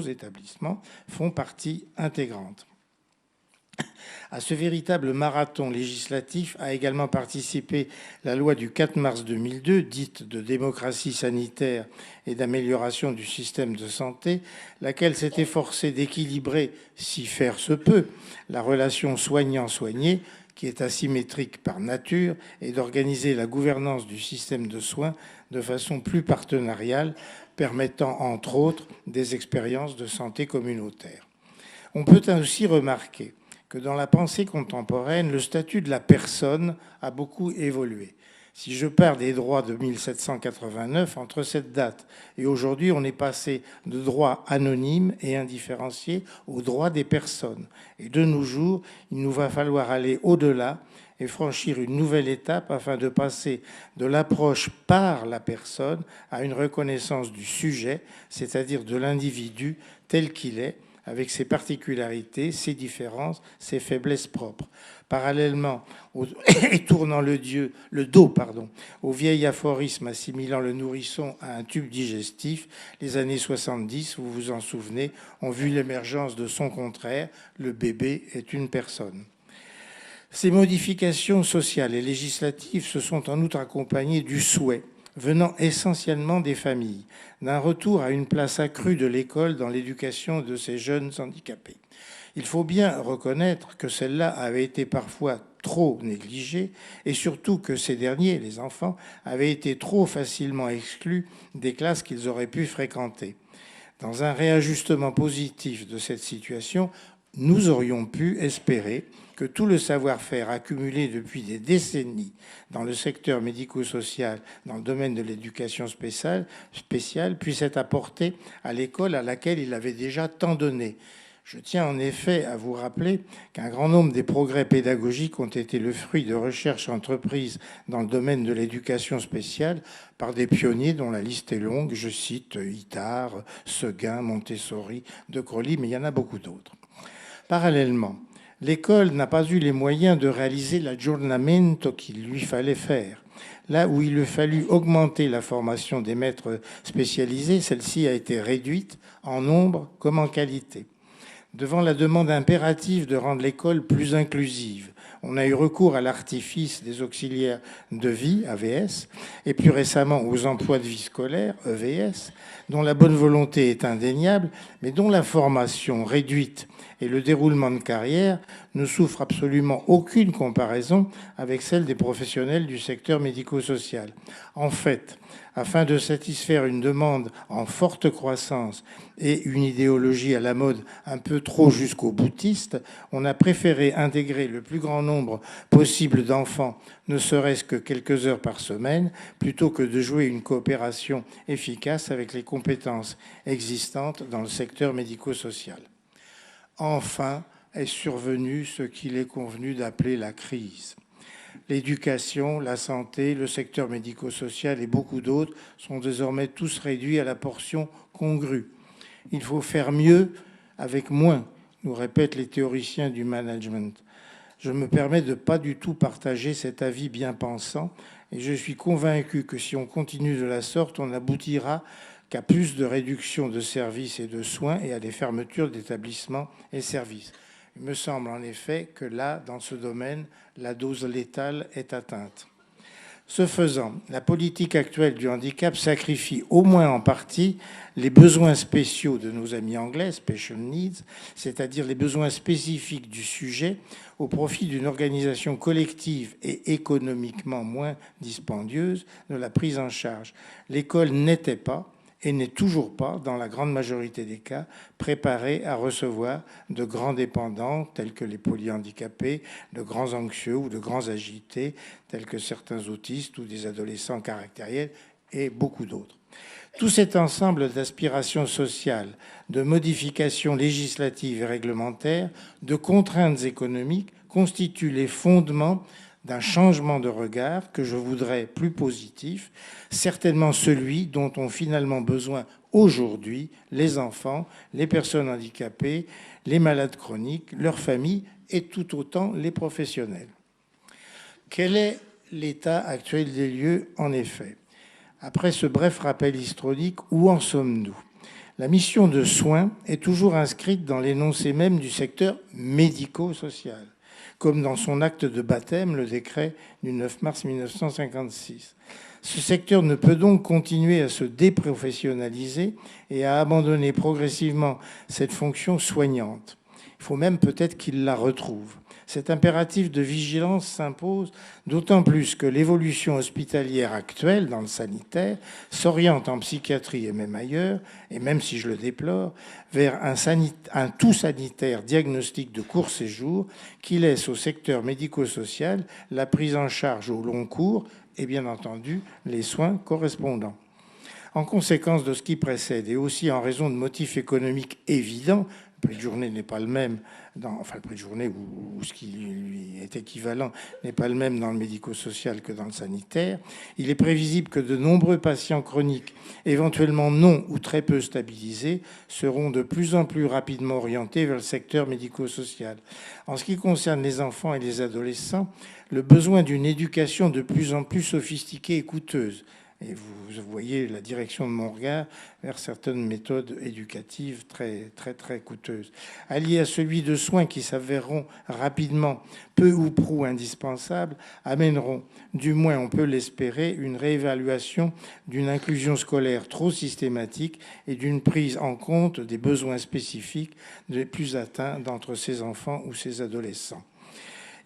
établissements font partie intégrante. À ce véritable marathon législatif a également participé la loi du 4 mars 2002, dite de démocratie sanitaire et d'amélioration du système de santé, laquelle s'est efforcée d'équilibrer, si faire se peut, la relation soignant-soigné, qui est asymétrique par nature, et d'organiser la gouvernance du système de soins de façon plus partenariale, permettant entre autres des expériences de santé communautaire. On peut aussi remarquer que dans la pensée contemporaine, le statut de la personne a beaucoup évolué. Si je pars des droits de 1789, entre cette date et aujourd'hui, on est passé de droits anonymes et indifférenciés aux droits des personnes. Et de nos jours, il nous va falloir aller au-delà et franchir une nouvelle étape afin de passer de l'approche par la personne à une reconnaissance du sujet, c'est-à-dire de l'individu tel qu'il est, avec ses particularités, ses différences, ses faiblesses propres. Parallèlement, et tournant le dos au vieil aphorisme assimilant le nourrisson à un tube digestif, les années 70, vous vous en souvenez, ont vu l'émergence de son contraire, le bébé est une personne. Ces modifications sociales et législatives se sont en outre accompagnées du souhait, venant essentiellement des familles, d'un retour à une place accrue de l'école dans l'éducation de ces jeunes handicapés. Il faut bien reconnaître que celle-là avait été parfois trop négligée et surtout que ces derniers, les enfants, avaient été trop facilement exclus des classes qu'ils auraient pu fréquenter. Dans un réajustement positif de cette situation, nous aurions pu espérer que tout le savoir-faire accumulé depuis des décennies dans le secteur médico-social, dans le domaine de l'éducation spéciale, puisse être apporté à l'école à laquelle il avait déjà tant donné. Je tiens en effet à vous rappeler qu'un grand nombre des progrès pédagogiques ont été le fruit de recherches entreprises dans le domaine de l'éducation spéciale par des pionniers dont la liste est longue. Je cite Itard, Seguin, Montessori, De Crolli, mais il y en a beaucoup d'autres. Parallèlement, l'école n'a pas eu les moyens de réaliser l'aggiornamento qu'il lui fallait faire. Là où il a fallu augmenter la formation des maîtres spécialisés, celle-ci a été réduite en nombre comme en qualité. Devant la demande impérative de rendre l'école plus inclusive, on a eu recours à l'artifice des auxiliaires de vie, AVS, et plus récemment aux emplois de vie scolaire, EVS, dont la bonne volonté est indéniable, mais dont la formation réduite et le déroulement de carrière ne souffrent absolument aucune comparaison avec celle des professionnels du secteur médico-social. En fait, afin de satisfaire une demande en forte croissance et une idéologie à la mode un peu trop jusqu'au boutiste, on a préféré intégrer le plus grand nombre possible d'enfants, ne serait-ce que quelques heures par semaine, plutôt que de jouer une coopération efficace avec les compétences existantes dans le secteur médico-social. Enfin est survenu ce qu'il est convenu d'appeler la crise. L'éducation, la santé, le secteur médico-social et beaucoup d'autres sont désormais tous réduits à la portion congrue. Il faut faire mieux avec moins, nous répètent les théoriciens du management. Je me permets de ne pas du tout partager cet avis bien pensant et je suis convaincu que si on continue de la sorte, on aboutira qu'à plus de réduction de services et de soins et à des fermetures d'établissements et services. Il me semble en effet que là, dans ce domaine, la dose létale est atteinte. Ce faisant, la politique actuelle du handicap sacrifie au moins en partie les besoins spéciaux de nos amis anglais, special needs, c'est-à-dire les besoins spécifiques du sujet, au profit d'une organisation collective et économiquement moins dispendieuse de la prise en charge. L'école n'était pas et n'est toujours pas, dans la grande majorité des cas, préparé à recevoir de grands dépendants, tels que les polyhandicapés, de grands anxieux ou de grands agités, tels que certains autistes ou des adolescents caractériels, et beaucoup d'autres. Tout cet ensemble d'aspirations sociales, de modifications législatives et réglementaires, de contraintes économiques, constituent les fondements d'un changement de regard que je voudrais plus positif, certainement celui dont ont finalement besoin aujourd'hui les enfants, les personnes handicapées, les malades chroniques, leurs familles et tout autant les professionnels. Quel est l'état actuel des lieux en effet ? Après ce bref rappel historique, où en sommes-nous ? La mission de soins est toujours inscrite dans l'énoncé même du secteur médico-social, comme dans son acte de baptême, le décret du 9 mars 1956. Ce secteur ne peut donc continuer à se déprofessionnaliser et à abandonner progressivement cette fonction soignante. Il faut même peut-être qu'il la retrouve. Cet impératif de vigilance s'impose d'autant plus que l'évolution hospitalière actuelle dans le sanitaire s'oriente en psychiatrie et même ailleurs, et même si je le déplore, vers un tout sanitaire diagnostic de court séjour qui laisse au secteur médico-social la prise en charge au long cours et bien entendu les soins correspondants. En conséquence de ce qui précède et aussi en raison de motifs économiques évidents, le prix de journée n'est pas le même, le prix de journée ou ce qui lui est équivalent n'est pas le même dans le médico-social que dans le sanitaire. Il est prévisible que de nombreux patients chroniques, éventuellement non ou très peu stabilisés, seront de plus en plus rapidement orientés vers le secteur médico-social. En ce qui concerne les enfants et les adolescents, le besoin d'une éducation de plus en plus sophistiquée et coûteuse, et vous voyez la direction de mon regard vers certaines méthodes éducatives très, très, très coûteuses, alliées à celui de soins qui s'avéreront rapidement peu ou prou indispensables, amèneront, du moins on peut l'espérer, une réévaluation d'une inclusion scolaire trop systématique et d'une prise en compte des besoins spécifiques des plus atteints d'entre ces enfants ou ces adolescents.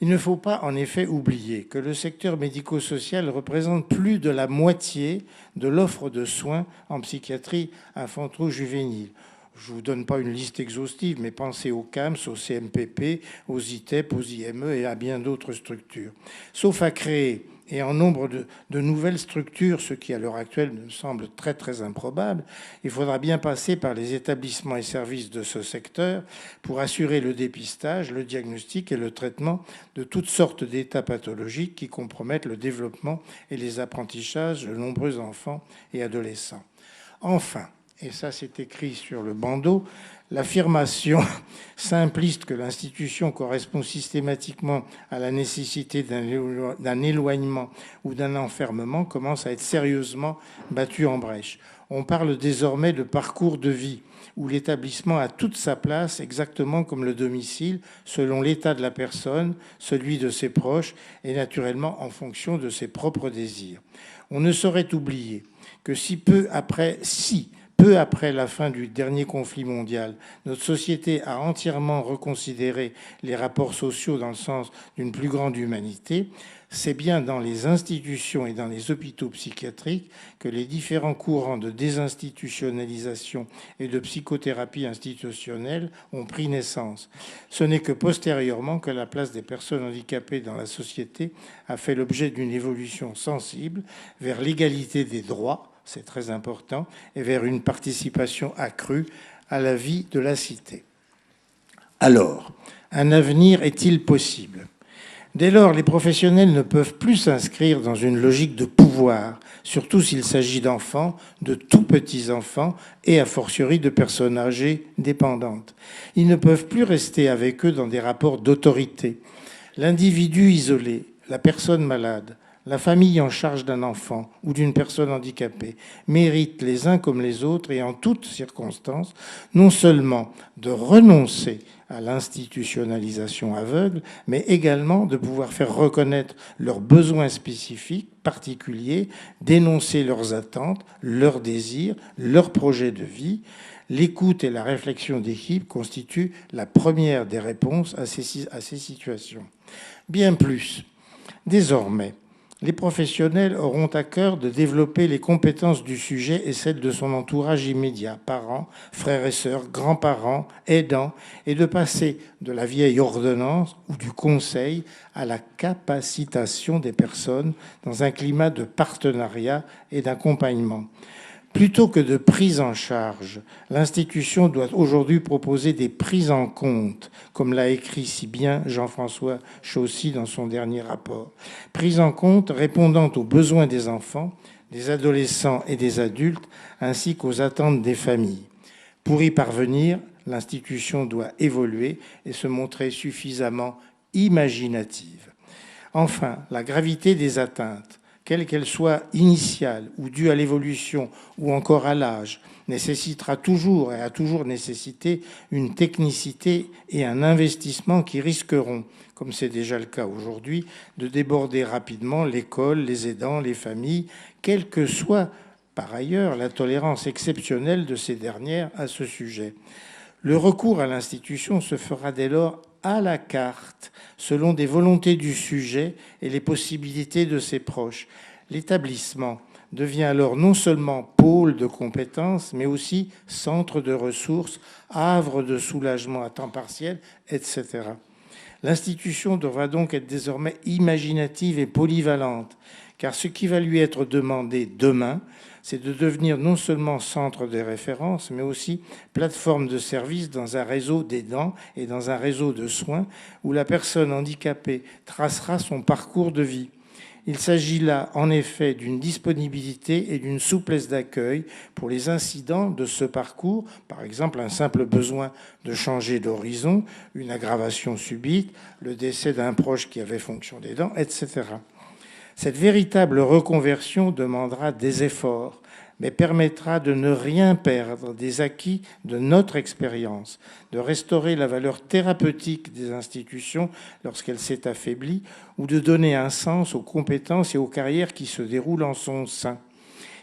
Il ne faut pas en effet oublier que le secteur médico-social représente plus de la moitié de l'offre de soins en psychiatrie infanto-juvénile. Je ne vous donne pas une liste exhaustive, mais pensez aux CAMS, aux CMPP, aux ITEP, aux IME et à bien d'autres structures. Sauf à créer, et en nombre de nouvelles structures, ce qui à l'heure actuelle me semble très très improbable, il faudra bien passer par les établissements et services de ce secteur pour assurer le dépistage, le diagnostic et le traitement de toutes sortes d'états pathologiques qui compromettent le développement et les apprentissages de nombreux enfants et adolescents. Enfin, et ça c'est écrit sur le bandeau, l'affirmation simpliste que l'institution correspond systématiquement à la nécessité d'un éloignement ou d'un enfermement commence à être sérieusement battue en brèche. On parle désormais de parcours de vie, où l'établissement a toute sa place, exactement comme le domicile, selon l'état de la personne, celui de ses proches, et naturellement en fonction de ses propres désirs. On ne saurait oublier que peu après la fin du dernier conflit mondial, notre société a entièrement reconsidéré les rapports sociaux dans le sens d'une plus grande humanité. C'est bien dans les institutions et dans les hôpitaux psychiatriques que les différents courants de désinstitutionnalisation et de psychothérapie institutionnelle ont pris naissance. Ce n'est que postérieurement que la place des personnes handicapées dans la société a fait l'objet d'une évolution sensible vers l'égalité des droits, c'est très important, et vers une participation accrue à la vie de la cité. Alors, un avenir est-il possible ? Dès lors, les professionnels ne peuvent plus s'inscrire dans une logique de pouvoir, surtout s'il s'agit d'enfants, de tout petits enfants, et a fortiori de personnes âgées dépendantes. Ils ne peuvent plus rester avec eux dans des rapports d'autorité. L'individu isolé, la personne malade, la famille en charge d'un enfant ou d'une personne handicapée méritent les uns comme les autres et en toutes circonstances non seulement de renoncer à l'institutionnalisation aveugle, mais également de pouvoir faire reconnaître leurs besoins spécifiques, particuliers, dénoncer leurs attentes, leurs désirs, leurs projets de vie. L'écoute et la réflexion d'équipe constituent la première des réponses à ces situations. Bien plus, désormais, les professionnels auront à cœur de développer les compétences du sujet et celles de son entourage immédiat, parents, frères et sœurs, grands-parents, aidants, et de passer de la vieille ordonnance ou du conseil à la capacitation des personnes dans un climat de partenariat et d'accompagnement. Plutôt que de prise en charge, l'institution doit aujourd'hui proposer des prises en compte, comme l'a écrit si bien Jean-François Chaussy dans son dernier rapport. Prises en compte répondant aux besoins des enfants, des adolescents et des adultes, ainsi qu'aux attentes des familles. Pour y parvenir, l'institution doit évoluer et se montrer suffisamment imaginative. Enfin, la gravité des atteintes, quelle qu'elle soit initiale ou due à l'évolution ou encore à l'âge, nécessitera toujours et a toujours nécessité une technicité et un investissement qui risqueront, comme c'est déjà le cas aujourd'hui, de déborder rapidement l'école, les aidants, les familles, quelle que soit par ailleurs la tolérance exceptionnelle de ces dernières à ce sujet. Le recours à l'institution se fera dès lors à la carte, selon des volontés du sujet et les possibilités de ses proches. L'établissement devient alors non seulement pôle de compétences, mais aussi centre de ressources, havre de soulagement à temps partiel, etc. L'institution devra donc être désormais imaginative et polyvalente, car ce qui va lui être demandé demain, c'est de devenir non seulement centre de référence, mais aussi plateforme de service dans un réseau d'aidants et dans un réseau de soins où la personne handicapée tracera son parcours de vie. Il s'agit là, en effet, d'une disponibilité et d'une souplesse d'accueil pour les incidents de ce parcours, par exemple un simple besoin de changer d'horizon, une aggravation subite, le décès d'un proche qui avait fonction d'aidant, etc. Cette véritable reconversion demandera des efforts, mais permettra de ne rien perdre des acquis de notre expérience, de restaurer la valeur thérapeutique des institutions lorsqu'elle s'est affaiblie, ou de donner un sens aux compétences et aux carrières qui se déroulent en son sein.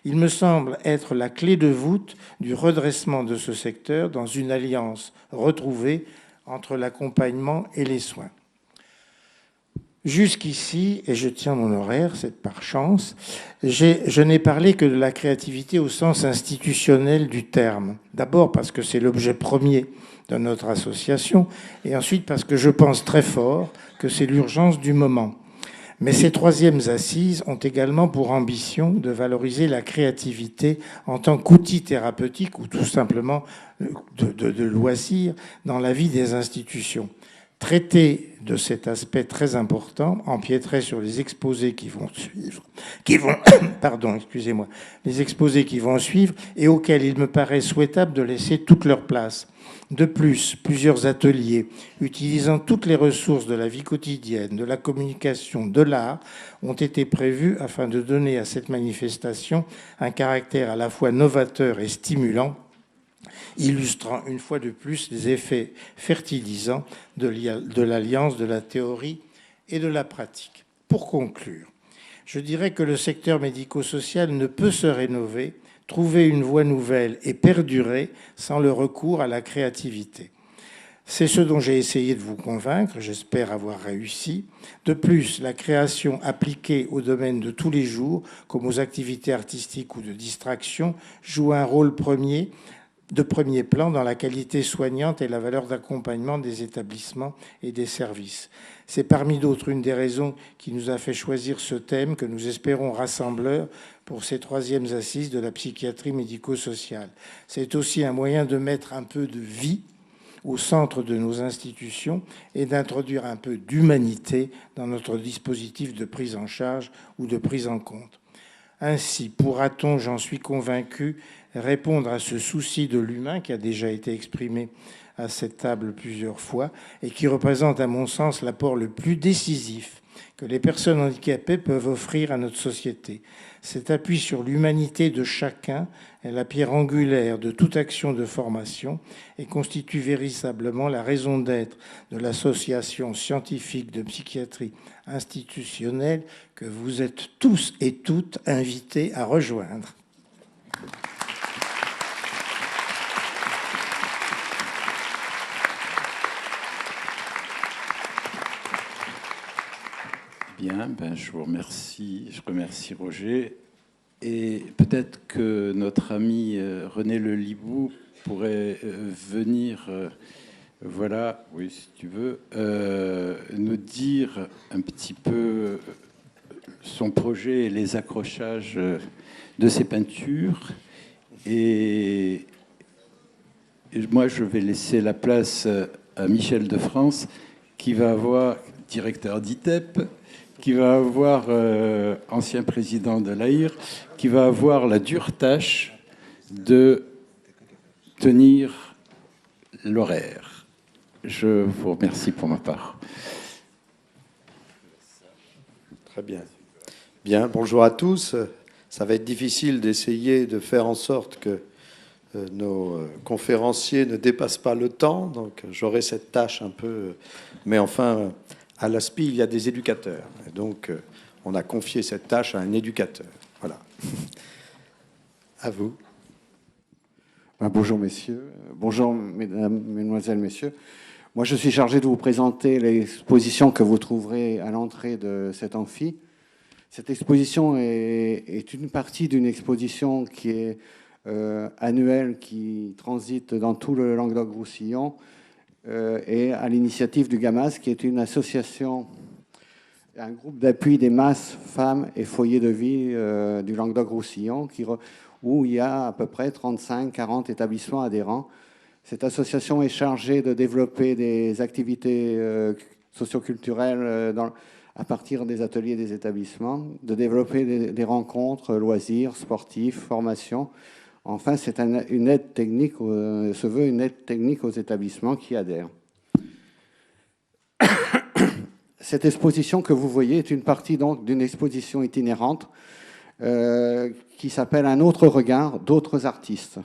Il me semble être la clé de voûte du redressement de ce secteur dans une alliance retrouvée entre l'accompagnement et les soins. Jusqu'ici, et je tiens mon horaire, c'est par chance, je n'ai parlé que de la créativité au sens institutionnel du terme. D'abord parce que c'est l'objet premier de notre association, et ensuite parce que je pense très fort que c'est l'urgence du moment. Mais ces troisièmes assises ont également pour ambition de valoriser la créativité en tant qu'outil thérapeutique ou tout simplement de loisir dans la vie des institutions. Traiter de cet aspect très important empiéterait sur les exposés qui vont suivre, les exposés qui vont suivre et auxquels il me paraît souhaitable de laisser toute leur place. De plus, plusieurs ateliers utilisant toutes les ressources de la vie quotidienne, de la communication, de l'art, ont été prévus afin de donner à cette manifestation un caractère à la fois novateur et stimulant, illustrant une fois de plus les effets fertilisants de l'alliance de la théorie et de la pratique. Pour conclure, je dirais que le secteur médico-social ne peut se rénover, trouver une voie nouvelle et perdurer sans le recours à la créativité. C'est ce dont j'ai essayé de vous convaincre, j'espère avoir réussi. De plus, la création appliquée au domaine de tous les jours, comme aux activités artistiques ou de distraction, joue un rôle de premier plan dans la qualité soignante et la valeur d'accompagnement des établissements et des services. C'est parmi d'autres une des raisons qui nous a fait choisir ce thème que nous espérons rassembleur pour ces troisièmes assises de la psychiatrie médico-sociale. C'est aussi un moyen de mettre un peu de vie au centre de nos institutions et d'introduire un peu d'humanité dans notre dispositif de prise en charge ou de prise en compte. Ainsi, pourra-t-on, j'en suis convaincu, répondre à ce souci de l'humain qui a déjà été exprimé à cette table plusieurs fois et qui représente, à mon sens, l'apport le plus décisif que les personnes handicapées peuvent offrir à notre société. Cet appui sur l'humanité de chacun est la pierre angulaire de toute action de formation et constitue véritablement la raison d'être de l'association scientifique de psychiatrie institutionnelle que vous êtes tous et toutes invités à rejoindre. Bien, je vous remercie, je remercie Roger. Et peut-être que notre ami René Le Libou pourrait venir, voilà, oui, si tu veux, nous dire un petit peu son projet et les accrochages de ses peintures. Et moi, je vais laisser la place à Michel de France, qui va avoir, directeur d'ITEP, qui va avoir, ancien président de l'AIR, qui va avoir la dure tâche de tenir l'horaire. Je vous remercie pour ma part. Très bien. Bien, bonjour à tous. Ça va être difficile d'essayer de faire en sorte que nos conférenciers ne dépassent pas le temps, donc j'aurai cette tâche un peu... Mais enfin, à l'ASPI, il y a des éducateurs. Et donc, on a confié cette tâche à un éducateur. Voilà. À vous. Bonjour messieurs, bonjour mesdames, mesdemoiselles, messieurs. Moi je suis chargé de vous présenter l'exposition que vous trouverez à l'entrée de cet amphi. Cette exposition est une partie d'une exposition qui est annuelle, qui transite dans tout le Languedoc-Roussillon et à l'initiative du GAMAS, qui est une association, un groupe d'appui des masses, femmes et foyers de vie du Languedoc-Roussillon, où il y a à peu près 35-40 établissements adhérents. Cette association est chargée de développer des activités socioculturelles à partir des ateliers des établissements, de développer des rencontres, loisirs, sportifs, formations. Enfin, c'est une aide technique, se veut une aide technique aux établissements qui adhèrent. Cette exposition que vous voyez est une partie donc d'une exposition itinérante qui s'appelle Un autre regard d'autres artistes.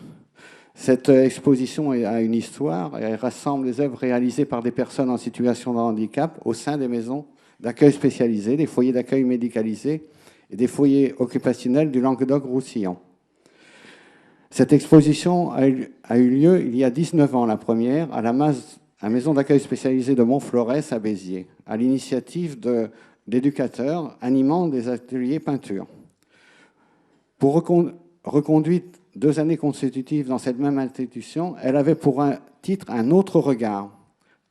Cette exposition a une histoire et elle rassemble les œuvres réalisées par des personnes en situation de handicap au sein des maisons d'accueil spécialisées, des foyers d'accueil médicalisés et des foyers occupationnels du Languedoc-Roussillon. Cette exposition a eu lieu il y a 19 ans, la première, à la maison d'accueil spécialisée de Montflorès à Béziers, à l'initiative d'éducateurs animant des ateliers peinture. Pour reconduite 2 années consécutives dans cette même institution, elle avait pour un titre Un autre regard,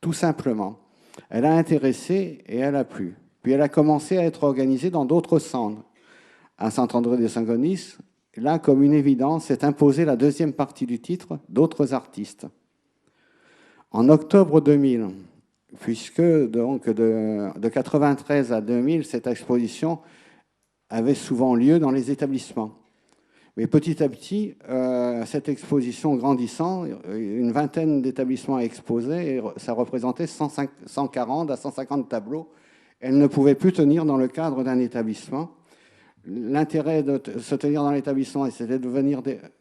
tout simplement. Elle a intéressé et elle a plu. Puis elle a commencé à être organisée dans d'autres centres. À Saint-André-des-Saint-Gonis, là, comme une évidence, s'est imposée la deuxième partie du titre, D'autres artistes. En octobre 2000, puisque donc de 1993 à 2000, cette exposition avait souvent lieu dans les établissements. Mais petit à petit, cette exposition grandissant, une vingtaine d'établissements exposés, et ça représentait 140 à 150 tableaux. Elle ne pouvait plus tenir dans le cadre d'un établissement. L'intérêt de se tenir dans l'établissement, c'était de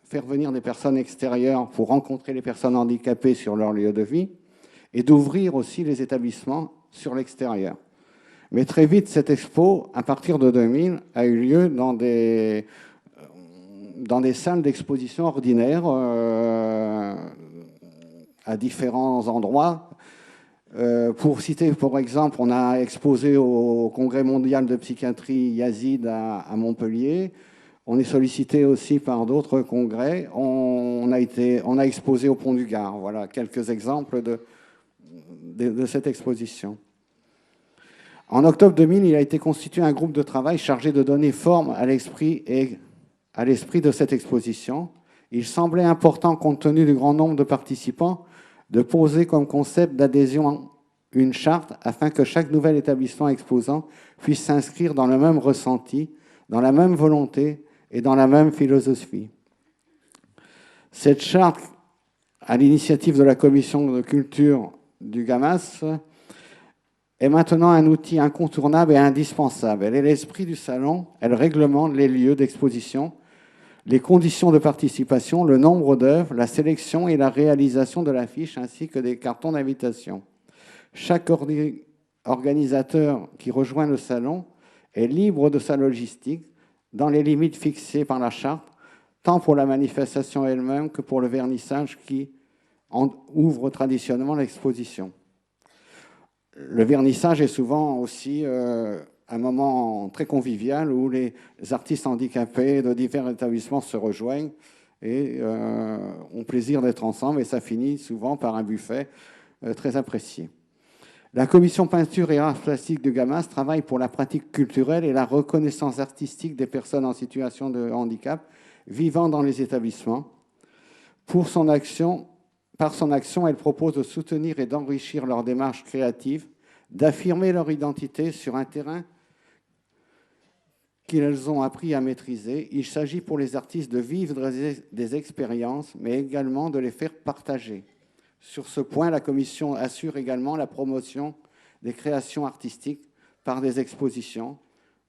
faire venir des personnes extérieures pour rencontrer les personnes handicapées sur leur lieu de vie et d'ouvrir aussi les établissements sur l'extérieur. Mais très vite, cette expo, à partir de 2000, a eu lieu dans des salles d'exposition ordinaires à différents endroits. Pour citer, par exemple, on a exposé au Congrès mondial de psychiatrie Yazid à Montpellier. On est sollicité aussi par d'autres congrès. On a exposé au Pont du Gard. Voilà quelques exemples de cette exposition. En octobre 2000, il a été constitué un groupe de travail chargé de donner forme à l'esprit de cette exposition. Il semblait important, compte tenu du grand nombre de participants, de poser comme concept d'adhésion une charte afin que chaque nouvel établissement exposant puisse s'inscrire dans le même ressenti, dans la même volonté et dans la même philosophie. Cette charte, à l'initiative de la commission de culture du GAMAS, est maintenant un outil incontournable et indispensable. Elle est l'esprit du salon, elle réglemente les lieux d'exposition, les conditions de participation, le nombre d'œuvres, la sélection et la réalisation de l'affiche ainsi que des cartons d'invitation. Chaque organisateur qui rejoint le salon est libre de sa logistique dans les limites fixées par la charte, tant pour la manifestation elle-même que pour le vernissage qui ouvre traditionnellement l'exposition. Le vernissage est souvent aussi un moment très convivial où les artistes handicapés de divers établissements se rejoignent et ont plaisir d'être ensemble, et ça finit souvent par un buffet très apprécié. La commission peinture et arts plastiques du GAMAS travaille pour la pratique culturelle et la reconnaissance artistique des personnes en situation de handicap vivant dans les établissements. Par son action, elle propose de soutenir et d'enrichir leur démarche créative, d'affirmer leur identité sur un terrain qu'ils ont appris à maîtriser. Il s'agit pour les artistes de vivre des expériences, mais également de les faire partager. Sur ce point, la Commission assure également la promotion des créations artistiques par des expositions,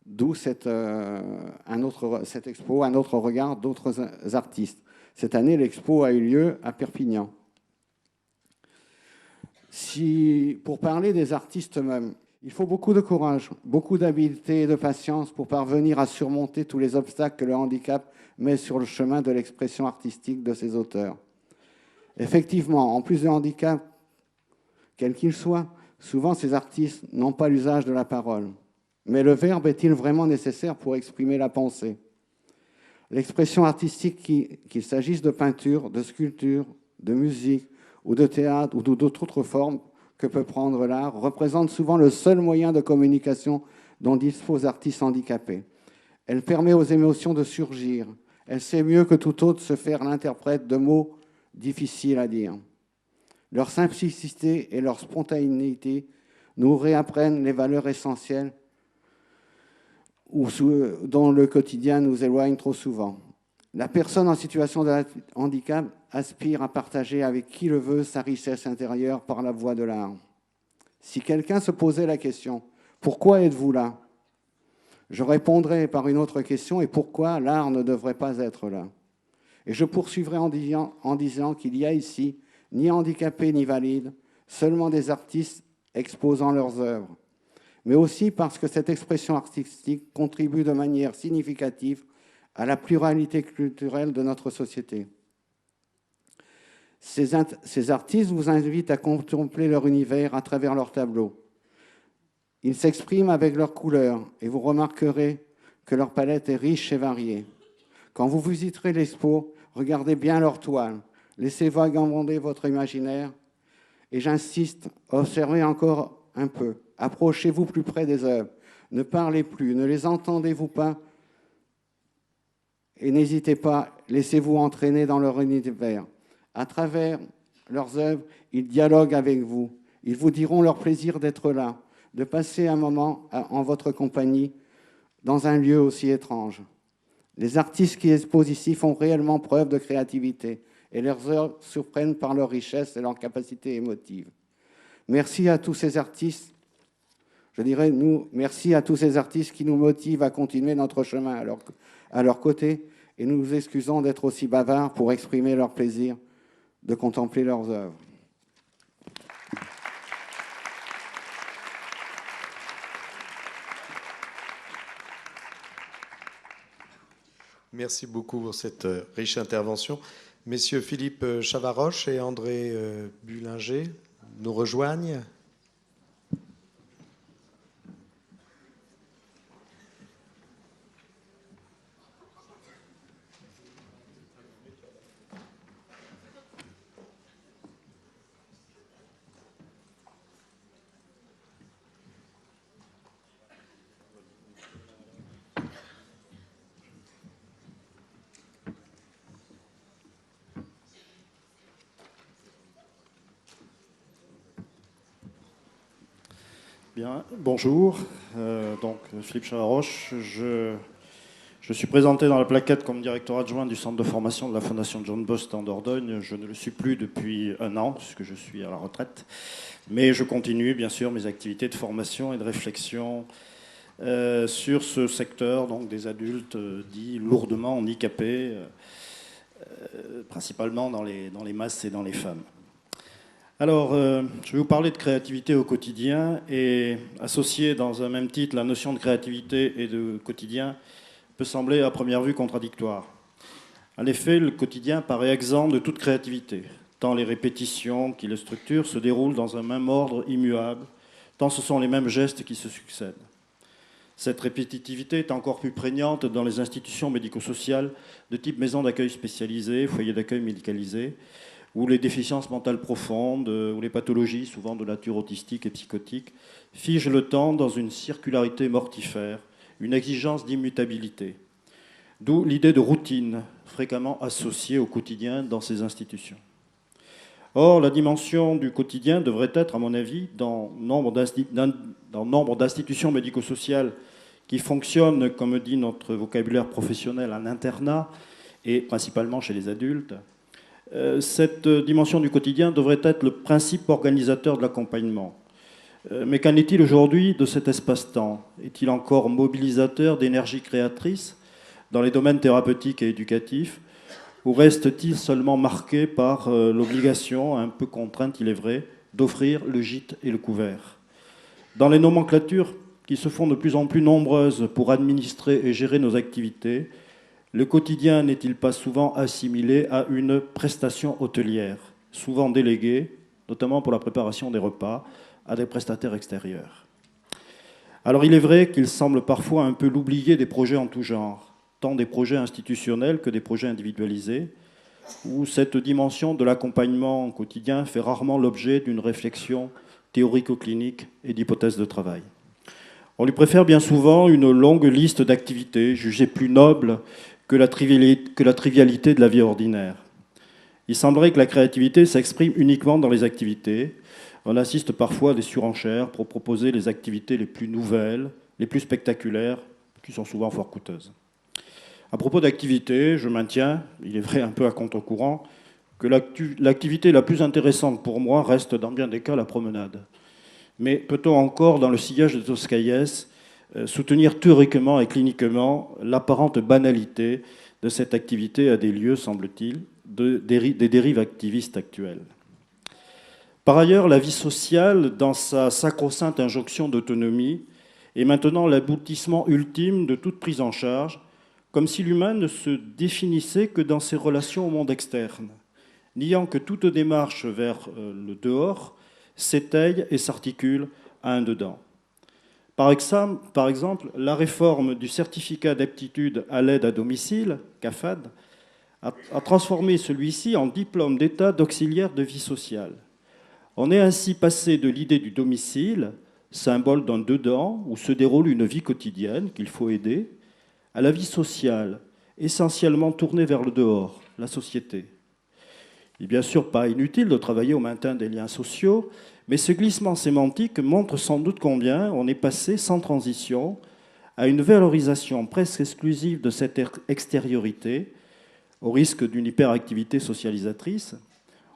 D'où cette expo, un autre regard d'autres artistes. Cette année, l'expo a eu lieu à Perpignan. Pour parler des artistes eux-mêmes, il faut beaucoup de courage, beaucoup d'habileté et de patience pour parvenir à surmonter tous les obstacles que le handicap met sur le chemin de l'expression artistique de ses auteurs. Effectivement, en plus de handicap, quel qu'il soit, souvent ces artistes n'ont pas l'usage de la parole. Mais le verbe est-il vraiment nécessaire pour exprimer la pensée? L'expression artistique, qu'il s'agisse de peinture, de sculpture, de musique ou de théâtre ou d'autres formes que peut prendre l'art, représente souvent le seul moyen de communication dont disposent les artistes handicapés. Elle permet aux émotions de surgir. Elle sait mieux que tout autre se faire l'interprète de mots difficiles à dire. Leur simplicité et leur spontanéité nous réapprennent les valeurs essentielles dont le quotidien nous éloigne trop souvent. La personne en situation de handicap aspire à partager avec qui le veut sa richesse intérieure par la voie de l'art. Si quelqu'un se posait la question « Pourquoi êtes-vous là ?» je répondrais par une autre question « Et pourquoi l'art ne devrait pas être là ?» Et je poursuivrai en disant qu'il y a ici ni handicapés ni valides, seulement des artistes exposant leurs œuvres, mais aussi parce que cette expression artistique contribue de manière significative à la pluralité culturelle de notre société. Ces artistes vous invitent à contempler leur univers à travers leurs tableaux. Ils s'expriment avec leurs couleurs et vous remarquerez que leur palette est riche et variée. Quand vous visiterez l'expo, regardez bien leurs toiles, laissez vagabonder votre imaginaire et j'insiste, observez encore un peu. Approchez-vous plus près des œuvres. Ne parlez plus, ne les entendez-vous pas et n'hésitez pas, laissez-vous entraîner dans leur univers. À travers leurs œuvres, ils dialoguent avec vous. Ils vous diront leur plaisir d'être là, de passer un moment en votre compagnie dans un lieu aussi étrange. Les artistes qui exposent ici font réellement preuve de créativité et leurs œuvres surprennent par leur richesse et leur capacité émotive. Merci à tous ces artistes. Merci à tous ces artistes qui nous motivent à continuer notre chemin à leur côté et nous nous excusons d'être aussi bavards pour exprimer leur plaisir de contempler leurs œuvres. Merci beaucoup pour cette riche intervention. Messieurs Philippe Chavaroche et André Bullinger nous rejoignent. Bien, bonjour, donc Philippe Chavaroche, je suis présenté dans la plaquette comme directeur adjoint du centre de formation de la Fondation John Bost en Dordogne. Je ne le suis plus depuis 1 an, puisque je suis à la retraite, mais je continue bien sûr mes activités de formation et de réflexion sur ce secteur donc, des adultes dits lourdement handicapés, principalement dans les masses et dans les femmes. Alors, je vais vous parler de créativité au quotidien et associer dans un même titre la notion de créativité et de quotidien peut sembler à première vue contradictoire. En effet, le quotidien paraît exempt de toute créativité, tant les répétitions qui le structurent se déroulent dans un même ordre immuable, tant ce sont les mêmes gestes qui se succèdent. Cette répétitivité est encore plus prégnante dans les institutions médico-sociales de type maison d'accueil spécialisée, foyer d'accueil médicalisé, où les déficiences mentales profondes, ou les pathologies, souvent de nature autistique et psychotique, figent le temps dans une circularité mortifère, une exigence d'immutabilité. D'où l'idée de routine, fréquemment associée au quotidien dans ces institutions. Or, la dimension du quotidien devrait être, à mon avis, dans nombre d'institutions médico-sociales qui fonctionnent, comme dit notre vocabulaire professionnel, en internat, et principalement chez les adultes, cette dimension du quotidien devrait être le principe organisateur de l'accompagnement. Mais qu'en est-il aujourd'hui de cet espace-temps? Est-il encore mobilisateur d'énergie créatrice dans les domaines thérapeutiques et éducatifs? Ou reste-t-il seulement marqué par l'obligation, un peu contrainte il est vrai, d'offrir le gîte et le couvert? Dans les nomenclatures qui se font de plus en plus nombreuses pour administrer et gérer nos activités, le quotidien n'est-il pas souvent assimilé à une prestation hôtelière, souvent déléguée, notamment pour la préparation des repas, à des prestataires extérieurs? Alors il est vrai qu'il semble parfois un peu l'oublier des projets en tout genre, tant des projets institutionnels que des projets individualisés, où cette dimension de l'accompagnement au quotidien fait rarement l'objet d'une réflexion théorico-clinique et d'hypothèses de travail. On lui préfère bien souvent une longue liste d'activités jugées plus nobles que la trivialité de la vie ordinaire. Il semblerait que la créativité s'exprime uniquement dans les activités. On assiste parfois à des surenchères pour proposer les activités les plus nouvelles, les plus spectaculaires, qui sont souvent fort coûteuses. À propos d'activités, je maintiens, il est vrai un peu à contre-courant, que l'activité la plus intéressante pour moi reste dans bien des cas la promenade. Mais peut-on encore, dans le sillage de Toscaïès, soutenir théoriquement et cliniquement l'apparente banalité de cette activité à des lieux, semble-t-il, des dérives activistes actuelles? Par ailleurs, la vie sociale, dans sa sacro-sainte injonction d'autonomie, est maintenant l'aboutissement ultime de toute prise en charge, comme si l'humain ne se définissait que dans ses relations au monde externe, niant que toute démarche vers le dehors s'étaye et s'articule à un dedans. Par exemple, la réforme du certificat d'aptitude à l'aide à domicile, CAFAD, a transformé celui-ci en diplôme d'état d'auxiliaire de vie sociale. On est ainsi passé de l'idée du domicile, symbole d'un dedans où se déroule une vie quotidienne qu'il faut aider, à la vie sociale, essentiellement tournée vers le dehors, la société. Il n'est bien sûr pas inutile de travailler au maintien des liens sociaux, mais ce glissement sémantique montre sans doute combien on est passé sans transition à une valorisation presque exclusive de cette extériorité, au risque d'une hyperactivité socialisatrice,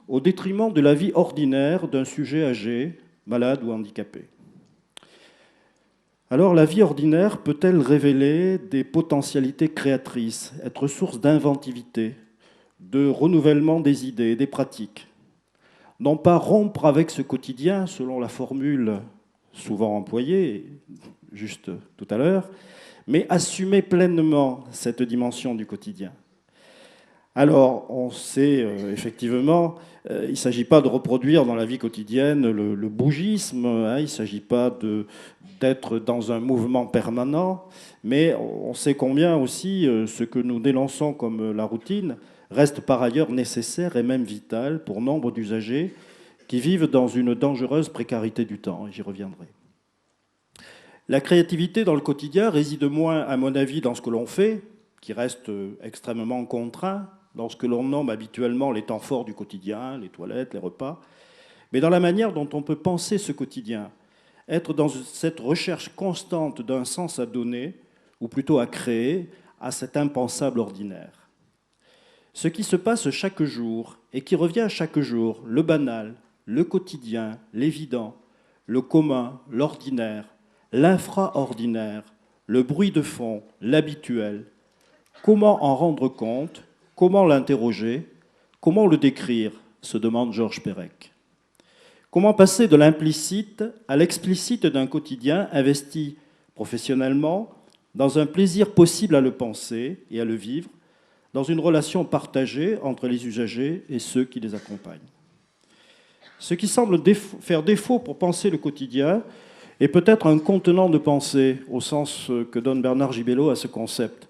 au détriment de la vie ordinaire d'un sujet âgé, malade ou handicapé. Alors la vie ordinaire peut-elle révéler des potentialités créatrices, être source d'inventivité, de renouvellement des idées et des pratiques? Non pas rompre avec ce quotidien, selon la formule souvent employée, juste tout à l'heure, mais assumer pleinement cette dimension du quotidien. Alors, on sait effectivement, il ne s'agit pas de reproduire dans la vie quotidienne le bougisme, il ne s'agit pas d'être dans un mouvement permanent, mais on sait combien aussi ce que nous dénonçons comme la routine reste par ailleurs nécessaire et même vital pour nombre d'usagers qui vivent dans une dangereuse précarité du temps, et j'y reviendrai. La créativité dans le quotidien réside moins, à mon avis, dans ce que l'on fait, qui reste extrêmement contraint, dans ce que l'on nomme habituellement les temps forts du quotidien, les toilettes, les repas, mais dans la manière dont on peut penser ce quotidien, être dans cette recherche constante d'un sens à donner, ou plutôt à créer, à cet impensable ordinaire. Ce qui se passe chaque jour et qui revient chaque jour, le banal, le quotidien, l'évident, le commun, l'ordinaire, l'infraordinaire, le bruit de fond, l'habituel. Comment en rendre compte? Comment l'interroger? Comment le décrire? Se demande Georges Perec. Comment passer de l'implicite à l'explicite d'un quotidien investi professionnellement dans un plaisir possible à le penser et à le vivre, dans une relation partagée entre les usagers et ceux qui les accompagnent? Ce qui semble faire défaut pour penser le quotidien est peut-être un contenant de pensée, au sens que donne Bernard Gibelot à ce concept.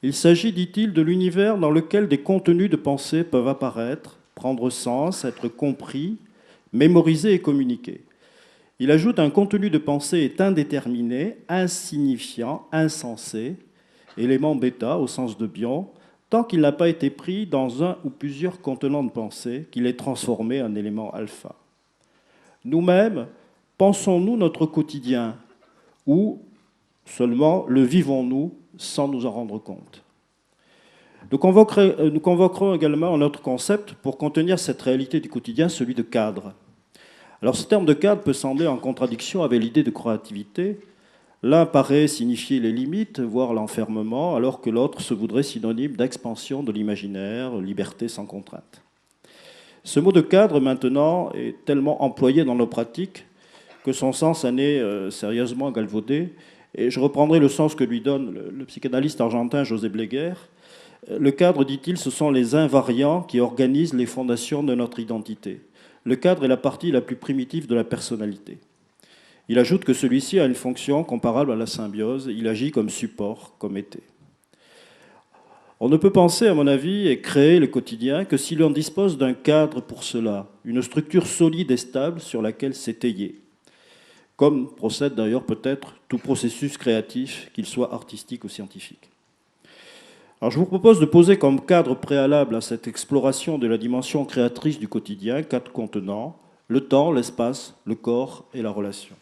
Il s'agit, dit-il, de l'univers dans lequel des contenus de pensée peuvent apparaître, prendre sens, être compris, mémorisés et communiqués. Il ajoute un contenu de pensée est indéterminé, insignifiant, insensé, élément bêta au sens de Bion, tant qu'il n'a pas été pris dans un ou plusieurs contenants de pensée, qu'il est transformé en élément alpha. Nous-mêmes, pensons-nous notre quotidien ou seulement le vivons-nous sans nous en rendre compte? Nous convoquerons également un autre concept pour contenir cette réalité du quotidien, celui de cadre. Alors ce terme de cadre peut sembler en contradiction avec l'idée de créativité. L'un paraît signifier les limites, voire l'enfermement, alors que l'autre se voudrait synonyme d'expansion de l'imaginaire, liberté sans contrainte. Ce mot de cadre, maintenant, est tellement employé dans nos pratiques que son sens en est sérieusement galvaudé. Et je reprendrai le sens que lui donne le psychanalyste argentin José Bleguer. Le cadre, dit-il, ce sont les invariants qui organisent les fondations de notre identité. Le cadre est la partie la plus primitive de la personnalité. Il ajoute que celui-ci a une fonction comparable à la symbiose. Il agit comme support, comme été. On ne peut penser, à mon avis, et créer le quotidien que si l'on dispose d'un cadre pour cela, une structure solide et stable sur laquelle s'étayer, comme procède d'ailleurs peut-être tout processus créatif, qu'il soit artistique ou scientifique. Alors je vous propose de poser comme cadre préalable à cette exploration de la dimension créatrice du quotidien 4 contenants: le temps, l'espace, le corps et la relation.